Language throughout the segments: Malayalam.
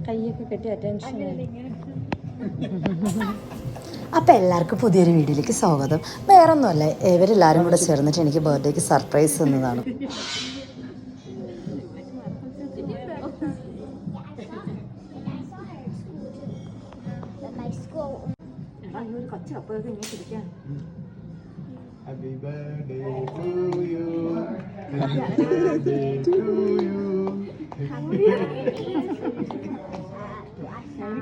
കൈയൊക്കെ കെട്ടി അറ്റൻഷൻ. അപ്പോൾ എല്ലാവർക്കും പുതിയൊരു വീഡിയോയിലേക്ക് സ്വാഗതം. വേറൊന്നുമല്ല, ഇവരെല്ലാവരും കൂടെ ചേർന്നിട്ട് എനിക്ക് ബർത്ത്ഡേക്ക് സർപ്രൈസ് തന്നതാണ്. Happy birthday to you. Happy birthday to you.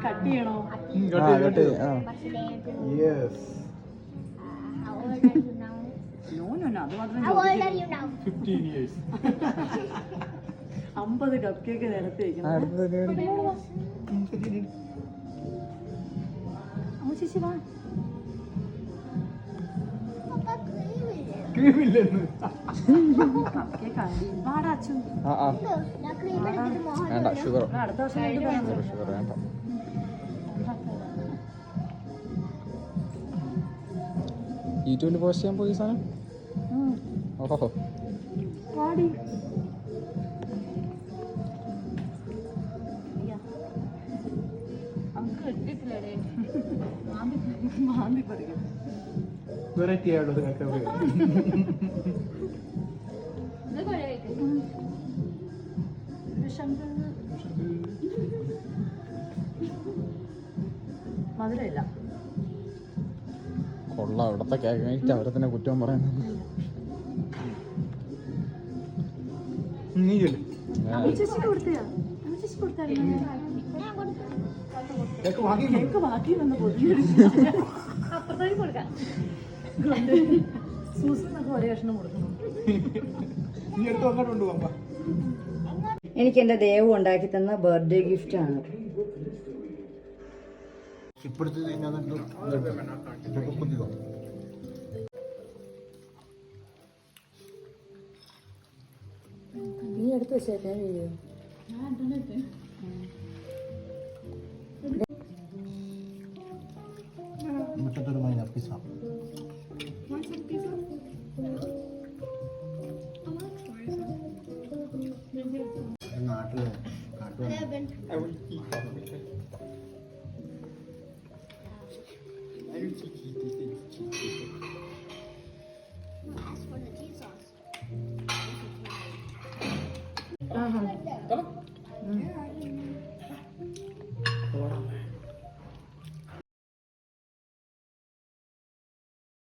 Cut ചെയ്യണോ? Yes. How old are you now? അത് മാത്രം. How old are you now? 15 years. 50 cup cake നിരത്തി വെക്കണം. ചേച്ചി വാ. Papa, Cream ഇല്ലെന്ന്. കപ്പ് കേക്ക് ആണ്ടി വാടാ അച്ചു. ഞാൻ cream എടുത്തിട്ട് മോഹൻ വേണ്ട ഷുഗർ അടുത്ത വർഷം കഴിഞ്ഞിട്ട് വരാം. ഷുഗർ വേണ്ട. E20 പോസ്റ്റ് ചെയ്യാൻ പോയി സാധനം. ഓഹോ പാടി. മാന്തി പറിക്കും. വെറൈറ്റി ആയുള്ളത് കേട്ടോ. മധുരമില്ല. കൊള്ളാം. ഇവിടത്തെ കേക്ക് കഴിച്ചിട്ട് അവരെ തന്നെ കുറ്റം പറയുന്നത്. നീ ചെല്ല്. ചേച്ചിക്ക് കൊടുത്തയാ? ചേച്ചി കൊടുത്തായിരുന്നു. കേക്ക് വാങ്ങി കേക്ക് ബാക്കി വന്ന് അപ്പുറത്തേക്ക് കൊടുക്കാം. സൂസനൊക്കെ ഒരേ കഷ്ണം കൊടുക്കണം. നീ എടുത്ത് അങ്ങോട്ട് കൊണ്ടുപോകാം. എനിക്ക് എൻ്റെ ദേവ് ഉണ്ടാക്കി തന്ന ബർത്ത്ഡേ ഗിഫ്റ്റ് ആണ്. ഇപ്പോഴത്തെ നീ എടുത്ത് വെച്ചേക്കാൻ വീഡിയോ. മുറ്റത്തൊരു മൈന പിസ.